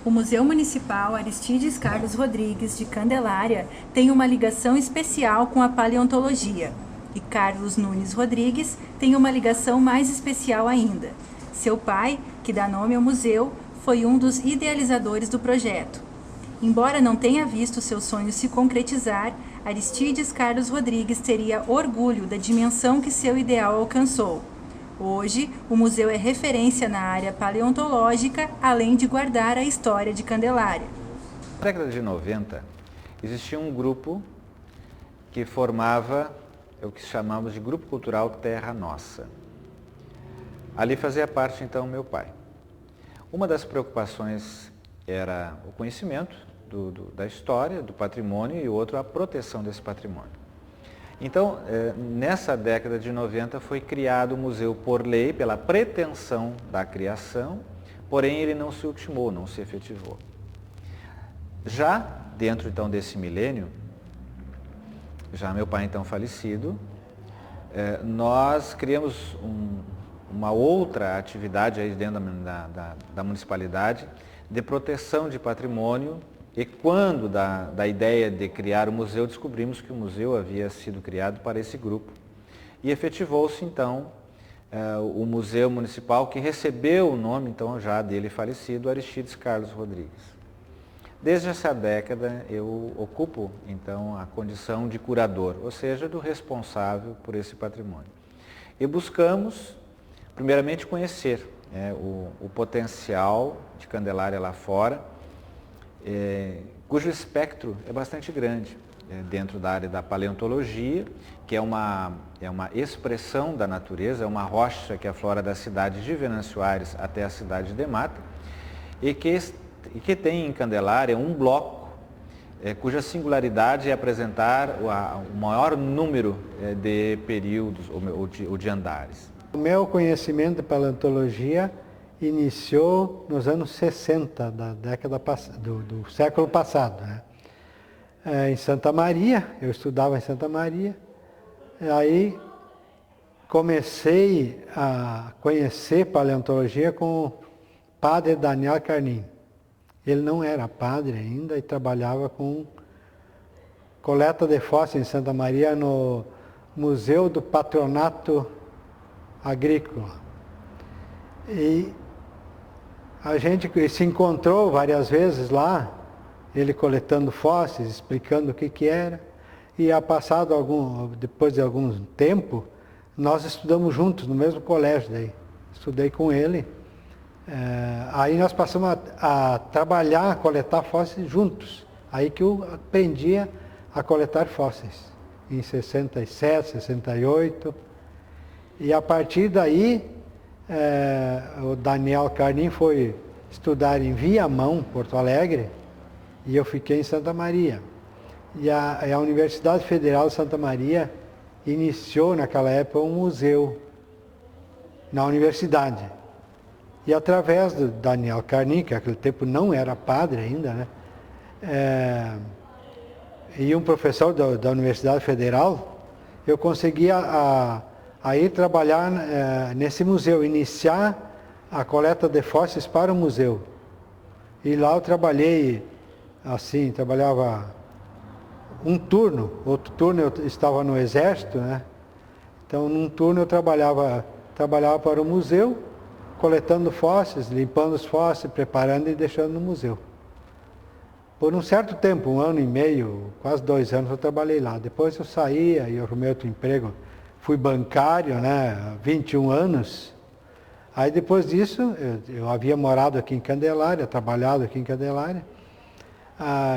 O Museu Municipal Aristides Carlos Rodrigues de Candelária tem uma ligação especial com a paleontologia. E Carlos Nunes Rodrigues tem uma ligação mais especial ainda. Seu pai, que dá nome ao museu, foi um dos idealizadores do projeto. Embora não tenha visto seu sonho se concretizar, Aristides Carlos Rodrigues teria orgulho da dimensão que seu ideal alcançou. Hoje, o museu é referência na área paleontológica, além de guardar a história de Candelária. Na década de 90, existia um grupo que formava o que chamamos de Grupo Cultural Terra Nossa. Ali fazia parte, então, meu pai. Uma das preocupações era o conhecimento da história, do patrimônio, e outro, a proteção desse patrimônio. Então, nessa década de 90 foi criado o museu por lei, pela pretensão da criação, porém ele não se ultimou, não se efetivou. Já dentro então desse milênio, já meu pai então falecido, nós criamos uma outra atividade aí dentro da municipalidade de proteção de patrimônio. E quando da ideia de criar o museu, descobrimos que o museu havia sido criado para esse grupo. E efetivou-se, então, o Museu Municipal, que recebeu o nome, então, já dele falecido, Aristides Carlos Rodrigues. Desde essa década, eu ocupo, então, a condição de curador, ou seja, do responsável por esse patrimônio. E buscamos, primeiramente, conhecer o potencial de Candelária lá fora, cujo espectro é bastante grande dentro da área da paleontologia, que é uma expressão da natureza, é uma rocha que aflora da cidade de Venâncio Aires até a cidade de Mata, e que tem em Candelária um bloco cuja singularidade é apresentar o maior número de períodos ou de andares. O meu conhecimento de paleontologia iniciou nos anos 60 do século passado, né? Em Santa Maria, eu estudava em Santa Maria, aí comecei a conhecer paleontologia com o padre Daniel Carnim. Ele não era padre ainda e trabalhava com coleta de fósseis em Santa Maria no Museu do Patronato Agrícola. E a gente se encontrou várias vezes lá, ele coletando fósseis, explicando o que era. E depois de algum tempo, nós estudamos juntos no mesmo colégio daí. Estudei com ele. Aí nós passamos a trabalhar, a coletar fósseis juntos. Aí que eu aprendi a coletar fósseis, em 67, 68. E a partir daí, o Daniel Carnim foi estudar em Viamão, Porto Alegre, e eu fiquei em Santa Maria. E a Universidade Federal de Santa Maria iniciou naquela época um museu na universidade. E através do Daniel Carnim, que naquele tempo não era padre ainda, né, e um professor da Universidade Federal, eu consegui a ir trabalhar nesse museu, iniciar a coleta de fósseis para o museu. E lá eu trabalhei assim, trabalhava um turno, outro turno eu estava no Exército, né? Então num turno eu trabalhava para o museu, coletando fósseis, limpando os fósseis, preparando e deixando no museu. Por um certo tempo, 1 ano e meio, quase 2 anos eu trabalhei lá. Depois eu saí e arrumei outro emprego. Fui bancário, né, 21 anos. Aí depois disso, eu havia morado aqui em Candelária, trabalhado aqui em Candelária.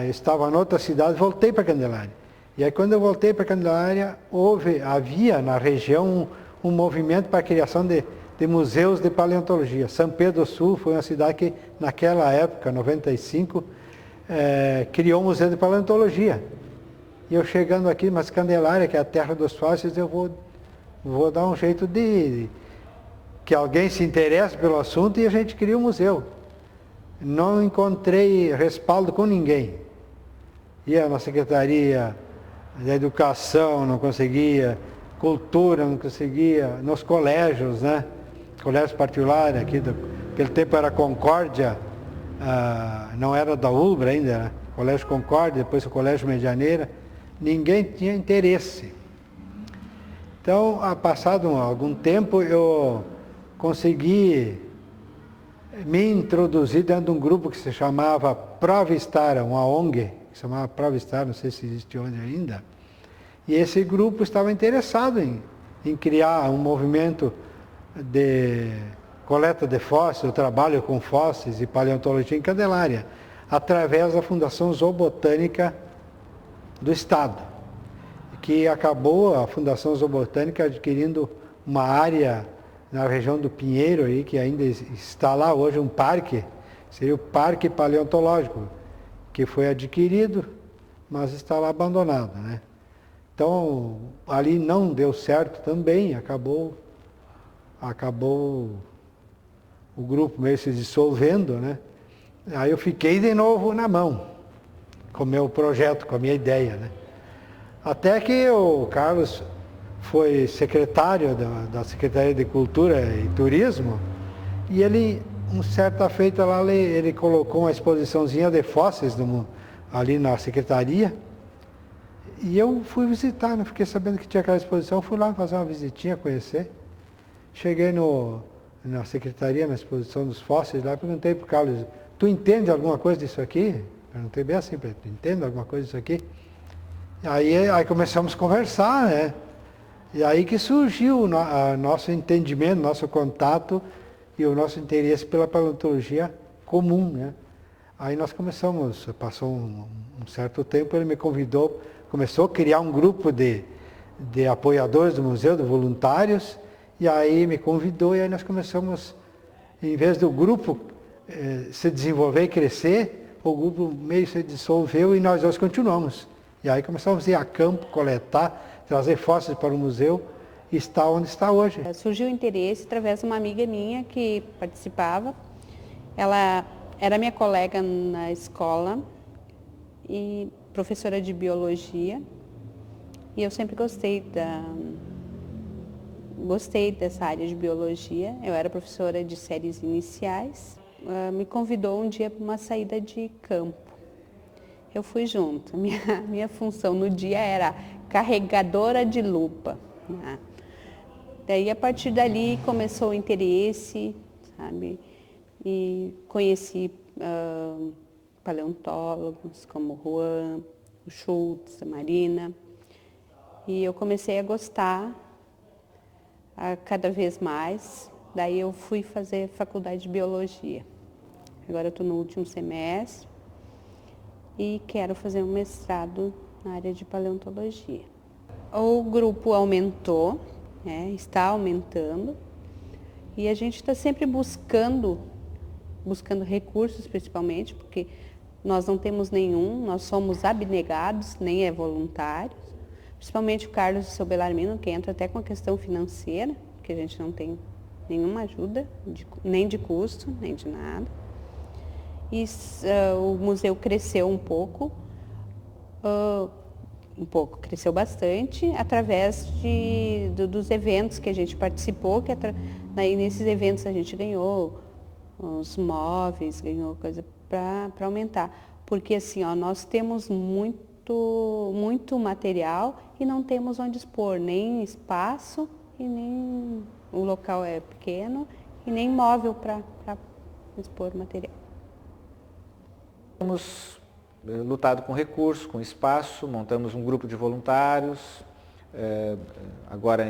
Estava em outra cidade, voltei para Candelária. E aí quando eu voltei para Candelária, havia na região um movimento para a criação de museus de paleontologia. São Pedro do Sul foi uma cidade que, naquela época, 95, criou um museu de paleontologia. E eu chegando aqui, mas Candelária, que é a terra dos fósseis, eu vou dar um jeito de que alguém se interesse pelo assunto e a gente cria um museu. Não encontrei respaldo com ninguém. Ia na Secretaria da Educação, não conseguia, Cultura, não conseguia, nos colégios, né? Colégios particulares, aqui naquele tempo era Concórdia, não era da UBRA ainda, era Colégio Concórdia, depois o Colégio Medianeira, ninguém tinha interesse. Então, passado algum tempo, eu consegui me introduzir dentro de um grupo que se chamava Provistar, uma ONG, que se chamava Provistar, não sei se existe hoje ainda. E esse grupo estava interessado em criar um movimento de coleta de fósseis, trabalho com fósseis e paleontologia em Candelária, através da Fundação Zoobotânica do Estado, que acabou a Fundação Zoobotânica adquirindo uma área na região do Pinheiro, aí, que ainda está lá hoje um parque, seria o Parque Paleontológico, que foi adquirido, mas está lá abandonado, né? Então, ali não deu certo também, acabou o grupo meio se dissolvendo, né? Aí eu fiquei de novo na mão, com o meu projeto, com a minha ideia, né? Até que o Carlos foi secretário da Secretaria de Cultura e Turismo, e ele, certa feita lá, ele colocou uma exposiçãozinha de fósseis ali na secretaria, e eu fui visitar, não fiquei sabendo que tinha aquela exposição, fui lá fazer uma visitinha, conhecer. Cheguei na secretaria, na exposição dos fósseis lá, perguntei para o Carlos, tu entende alguma coisa disso aqui? Perguntei bem assim para ele, tu entende alguma coisa disso aqui? Aí começamos a conversar, né? E aí que surgiu o nosso entendimento, nosso contato e o nosso interesse pela paleontologia comum, né? Aí nós começamos, passou um certo tempo, ele me convidou, começou a criar um grupo de apoiadores do museu, de voluntários, e aí me convidou e aí nós começamos, em vez do grupo se desenvolver e crescer, o grupo meio se dissolveu e nós dois continuamos. E aí começamos a ir a campo, coletar, trazer fósseis para o museu e está onde está hoje. Surgiu o interesse através de uma amiga minha que participava. Ela era minha colega na escola e professora de biologia. E eu sempre gostei dessa área de biologia. Eu era professora de séries iniciais. Me convidou um dia para uma saída de campo. Eu fui junto. Minha função no dia era carregadora de lupa. Né? Daí, a partir dali, começou o interesse, sabe? E conheci paleontólogos como o Juan, o Schultz, a Marina. E eu comecei a gostar cada vez mais. Daí eu fui fazer faculdade de biologia. Agora eu estou no último semestre e quero fazer um mestrado na área de paleontologia. O grupo aumentou, né, está aumentando, e a gente está sempre buscando recursos, principalmente, porque nós não temos nenhum, nós somos abnegados, nem é voluntários, principalmente o Carlos e o seu Belarmino, que entra até com a questão financeira, porque a gente não tem nenhuma ajuda, nem de custo, nem de nada. E o museu cresceu um pouco, cresceu bastante, através dos eventos que a gente participou, nesses eventos a gente ganhou os móveis, ganhou coisa para aumentar. Porque assim, nós temos muito material e não temos onde expor, nem espaço, e nem o local é pequeno, e nem móvel para expor material. Temos lutado com recursos, com espaço, montamos um grupo de voluntários. Agora,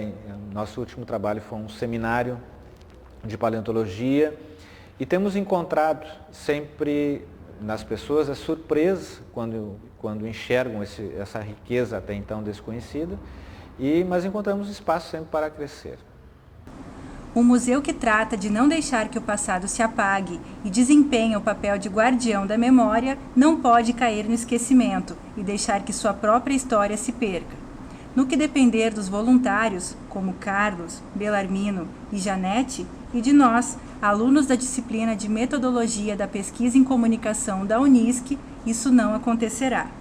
nosso último trabalho foi um seminário de paleontologia e temos encontrado sempre nas pessoas a surpresa quando enxergam essa riqueza até então desconhecida, mas encontramos espaço sempre para crescer. Um museu que trata de não deixar que o passado se apague e desempenha o papel de guardião da memória não pode cair no esquecimento e deixar que sua própria história se perca. No que depender dos voluntários, como Carlos, Belarmino e Janete, e de nós, alunos da disciplina de Metodologia da Pesquisa em Comunicação da Unisc, isso não acontecerá.